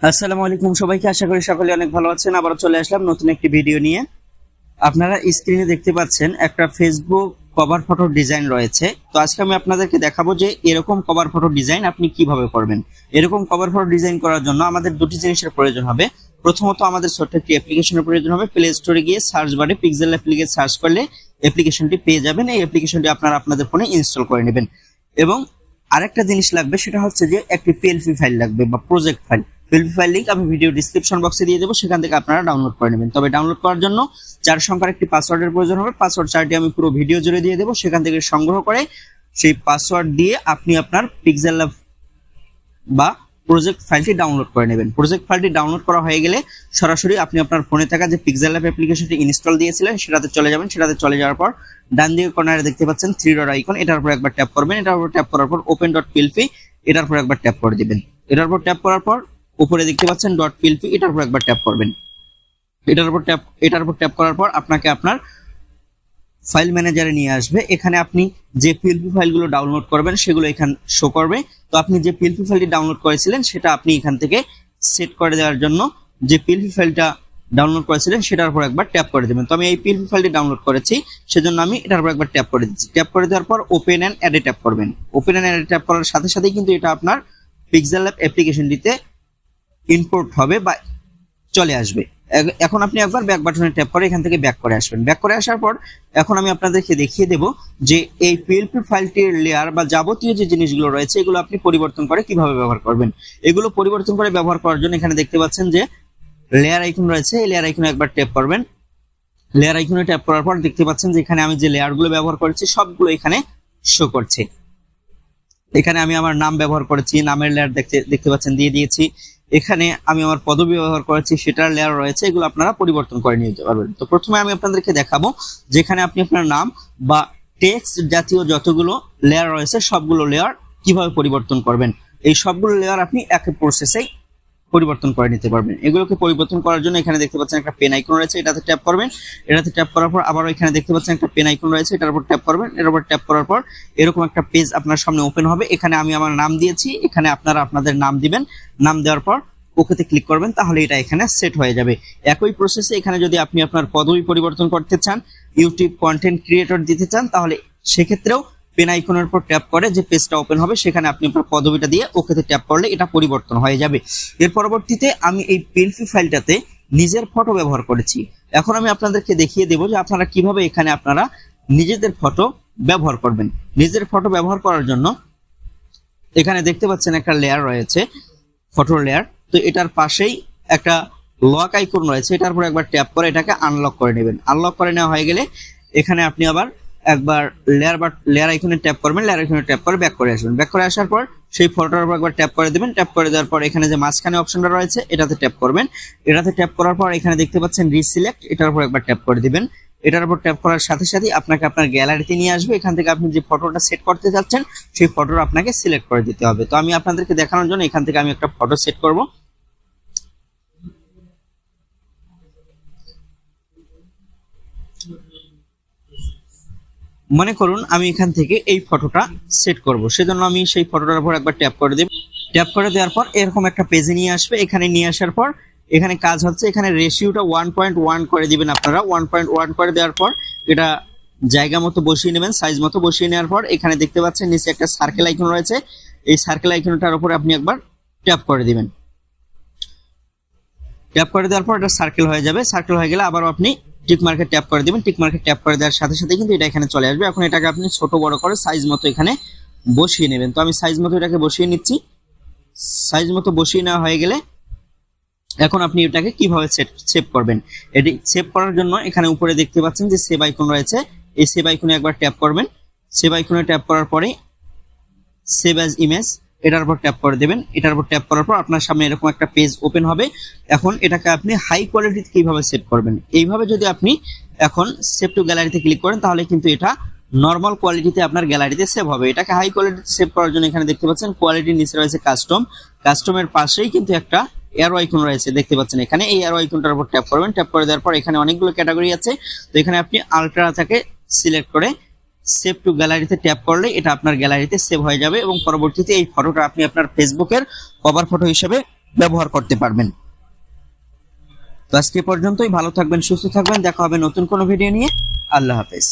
আসসালামু আলাইকুম সবাইকে, আশা করি সকলে অনেক ভালো আছেন। আবারও চলে আসলাম নতুন একটি ভিডিও নিয়ে। আপনারা স্ক্রিনে দেখতে পাচ্ছেন একটা ফেসবুক কভার ফটো ডিজাইন রয়েছে। তো আজকে আমি আপনাদেরকে দেখাবো যে এরকম কভার ফটো ডিজাইন আপনি কিভাবে করবেন। এরকম কভার ফটো ডিজাইন করার জন্য আমাদের দুটি জিনিসের প্রয়োজন হবে। প্রথমত আমাদের ছোট্ট একটি অ্যাপ্লিকেশনের প্রয়োজন হবে। প্লে স্টোরে গিয়ে সার্চ বারে পিক্সেল অ্যাপ লিখে সার্চ করলে অ্যাপ্লিকেশনটি পেয়ে যাবেন। এই অ্যাপ্লিকেশনটি আপনারা আপনাদের ফোনে ইনস্টল করে নেবেন। এবং আরেকটা জিনিস লাগবে, সেটা হচ্ছে যে একটি পিএলপি ফাইল লাগবে বা project file. PLP file link আমি ভিডিও ডিসক্রিপশন বক্সে দিয়ে দেবো, সেখান থেকে আপনারা ডাউনলোড করে নেবেন। তবে ডাউনলোড করার জন্য 4 সংখ্যার একটি পাসওয়ার্ডের প্রয়োজন হবে। পাসওয়ার্ড 4টি আমি পুরো ভিডিও জুড়ে দিয়ে দেবো, সেখান থেকে সংগ্রহ করে সেই পাসওয়ার্ড দিয়ে আপনি আপনার পিক্সেলab বা প্রজেক্ট ফাইলটি ডাউনলোড করে নেবেন। প্রজেক্ট ফাইলটি ডাউনলোড করা হয়ে গেলে সরাসরি আপনি আপনার ফোনে থাকা যে পিক্সেলab অ্যাপ্লিকেশনটি ইনস্টল দিয়েছিলেন সেটাতে চলে যাবেন। সেটাতে চলে যাওয়ার পর ডান দিকে কর্নারে দেখতে পাচ্ছেন 3 ডট আইকন, এটার উপর একবার ট্যাপ করবেন। এটার উপর ট্যাপ করার পর ওপেন ডট পিএলপি, এটার উপর একবার ট্যাপ করে দিবেন। এটার উপর ট্যাপ করার পর উপরে দেখতে পাচ্ছেন ডট পিএলপি, এটার উপর একবার ট্যাপ করবেন। এটার উপর ট্যাপ করার পর আপনাকে আপনার ফাইল ম্যানেজারে নিয়ে আসবে। এখানে আপনি যে পিএলপি ফাইলগুলো ডাউনলোড করবেন সেগুলো এখানে শো করবে। তো আপনি যে পিএলপি ফাইলটি ডাউনলোড করেছিলেন সেটা আপনি এখান থেকে সেট করে দেওয়ার জন্য যে পিএলপি ফাইলটা ডাউনলোড করেছিলেন সেটার উপর একবার ট্যাপ করে দেবেন। তো আমি এই পিএলপি ফাইলটি ডাউনলোড করেছি, সেজন্য আমি এটার উপর একবার ট্যাপ করে দিচ্ছি। ট্যাপ করে দেওয়ার পর ওপেন অ্যান্ড অ্যাডে ট্যাপ করবেন। ওপেন অ্যান্ড অ্যাডে ট্যাপ করার সাথে সাথেই কিন্তু এটা আপনার পিক্সেলab অ্যাপ্লিকেশনটিতে ইম্পোর্ট হবে বা চলে আসবে। এখন আপনি একবার ব্যাক বাটনে ট্যাপ করে এখান থেকে ব্যাক করে আসবেন। ব্যাক করে আসার পর এখন আমি আপনাদেরকে দেখিয়ে দেব যে এই পিএলপি ফাইলটির লেয়ার বা যাবতীয় যে জিনিসগুলো রয়েছে এগুলো আপনি পরিবর্তন করে কিভাবে ব্যবহার করবেন। এগুলো পরিবর্তন করে ব্যবহার করার জন্য এখানে দেখতে পাচ্ছেন যে লেয়ার আইকন রয়েছে, এই লেয়ার আইকনে একবার ট্যাপ করবেন। লেয়ার আইকনে ট্যাপ করার পর দেখতে পাচ্ছেন যে এখানে আমি যে লেয়ারগুলো ব্যবহার করেছি সবগুলো এখানে শো করছে। এখানে আমি আমার নাম ব্যবহার করেছি, নামের লেয়ার দেখতে পাচ্ছেন দিয়ে দিয়েছি। এখানে আমি আমার পদবি ব্যবহার করেছি, সেটার লেয়ার রয়েছে। এগুলো আপনারা পরিবর্তন করে নিতে পারবেন। তো প্রথমে আমি আপনাদেরকে দেখাবো যেখানে আপনি আপনার নাম বা টেক্সট জাতীয় যতগুলো লেয়ার রয়েছে সবগুলো লেয়ার কিভাবে পরিবর্তন করবেন। এই সবগুলো লেয়ার আপনি এক প্রসেসেই পরিবর্তন করে নিতে পারবেন। এগুলোকে পরিবর্তন করার জন্য এখানে দেখতে পাচ্ছেন একটা পেন আইকন রয়েছে, এটাতে ট্যাপ করবেন। এটাতে ট্যাপ করার পর আবার এখানে দেখতে পাচ্ছেন একটা পেন আইকন রয়েছে, এটার উপর ট্যাপ করবেন। এর উপর ট্যাপ করার পর এরকম একটা পেজ আপনার সামনে ওপেন হবে। এখানে আমি আমার নাম দিয়েছি, এখানে আপনারা আপনাদের নাম দিবেন। নাম দেওয়ার পর ওকেতে ক্লিক করবেন, তাহলে এটা এখানে সেট হয়ে যাবে। একই প্রসেসে এখানে যদি আপনি আপনার পদবি পরিবর্তন করতে চান, ইউটিউব কন্টেন্ট ক্রিয়েটর দিতে চান, তাহলে সেক্ষেত্রেও পেন আইকনের উপর ট্যাপ করে যে পেজটা ওপেন হবে সেখানে আপনি আপনার পদবিটা দিয়ে ওকেতে ট্যাপ করলে এটা পরিবর্তন হয়ে যাবে। এর পরবর্তীতে আমি এই পিএলপি ফাইলটাতে নিজের ফটো ব্যবহার করেছি। এখন আমি আপনাদেরকে দেখিয়ে দেবো যে আপনারা কিভাবে এখানে আপনারা নিজেদের ফটো ব্যবহার করবেন। নিজের ফটো ব্যবহার করার জন্য এখানে দেখতে পাচ্ছেন একটা লেয়ার রয়েছে, ফটোর লেয়ার। তো এটার পাশেই একটা লক আইকন রয়েছে, এটার উপর একবার ট্যাপ করে এটাকে আনলক করে নেবেন। আনলক করে নেওয়া হয়ে গেলে এখানে আপনি আবার একবার লেয়ার আইকনে ট্যাপ করবেন। লেয়ার আইকনে ট্যাপ করে ব্যাক করে আসবেন। ব্যাক করে আসার পর সেই ফটোর উপর একবার ট্যাপ করে দেবেন। ট্যাপ করে দেওয়ার পর এখানে যে মাঝখানে অপশনটা রয়েছে এটাতে ট্যাপ করবেন। এটাতে ট্যাপ করার পর এখানে দেখতে পাচ্ছেন রিসিলেক্ট, এটার উপর একবার ট্যাপ করে দিবেন। এটার উপর ট্যাপ করার সাথে সাথে আপনাকে আপনার গ্যালারিতে নিয়ে আসবে। এখান থেকে আপনি যে ফটোটা সেট করতে যাচ্ছেন সেই ফটোটা আপনাকে সিলেক্ট করে দিতে হবে। তো আমি আপনাদেরকে দেখানোর জন্য এখান থেকে আমি একটা ফটো সেট করব। মনে করুন আমি এখান থেকে এই ফটোটা সেট করব, সেজন্য আমি সেই ফটোটার উপর একবার ট্যাপ করে দেব। ট্যাপ করে দেওয়ার পর এরকম একটা পেজে নিয়ে আসবে। এখানে নিয়ে আসার পর এখানে কাজ হচ্ছে, এখানে রেশিওটা 1.1 করে দিবেন আপনারা। 1.1 করে দেওয়ার পর এটা জায়গা মতো বসিয়ে নেবেন, সাইজ মতো বসিয়ে নেওয়ার পর এখানে দেখতে পাচ্ছেন নিচে একটা সার্কেল আইকন রয়েছে, এই সার্কেল আইকনটার উপরে আপনি একবার ট্যাপ করে দিবেন। ট্যাপ করে দেওয়ার পর এটা সার্কেল হয়ে যাবে। সার্কেল হয়ে গেলে আবারও আপনি টিক মার্কে ট্যাপ করে দিবেন। টিক মার্কে ট্যাপ করে দেওয়ার সাথে সাথে কিন্তু এটা এখানে চলে আসবে। এখন এটাকে আপনি ছোট বড় করে সাইজ মতো এখানে বসিয়ে নেবেন। তো আমি সাইজ মতো এটাকে বসিয়ে নিচ্ছি। সাইজ মতো বসিয়ে নেওয়া হয়ে গেলে এখন আপনি এটাকে কিভাবে সেভ করবেন। এটি সেভ করার জন্য এখানে উপরে দেখতে পাচ্ছেন যে সেভ আইকন রয়েছে, এই সেভ আইকনে একবার ট্যাপ করবেন। সেভ আইকনে ট্যাপ করার পরে সেভ অ্যাজ ইমেজ, এটার উপর ট্যাপ করে দেবেন। এটার উপর ট্যাপ করার পর আপনার সামনে এরকম একটা পেজ ওপেন হবে। এখন এটাকে আপনি হাই কোয়ালিটিতে কিভাবে সেভ করবেন, এইভাবে যদি আপনি এখন সেভ টু গ্যালারিতে ক্লিক করেন তাহলে কিন্তু এটা নর্মাল কোয়ালিটিতে আপনার গ্যালারিতে সেভ হবে। এটাকে হাই কোয়ালিটিতে সেভ করার জন্য এখানে দেখতে পাচ্ছেন কোয়ালিটির নিচে রয়েছে কাস্টম, কাস্টমের পাশেই কিন্তু একটা অ্যারো আইকন রয়েছে দেখতে পাচ্ছেন এখানে। এই অ্যারো আইকনটার উপর ট্যাপ করবেন। ট্যাপ করে দেওয়ার পর এখানে অনেকগুলো ক্যাটাগরি আছে, তো এখানে আপনি আলট্রাটাকে সিলেক্ট করে সেভ টু গ্যালারিতে ট্যাপ করলে এটা আপনার গ্যালারিতে সেভ হয়ে যাবে এবং পরবর্তীতে এই ফটোটা আপনি আপনার ফেসবুকের কভার ফটো হিসেবে ব্যবহার করতে পারবেন। তো আজকে পর্যন্তই, ভালো থাকবেন, সুস্থ থাকবেন, দেখা হবে নতুন কোনো ভিডিও নিয়ে। আল্লাহ হাফেজ।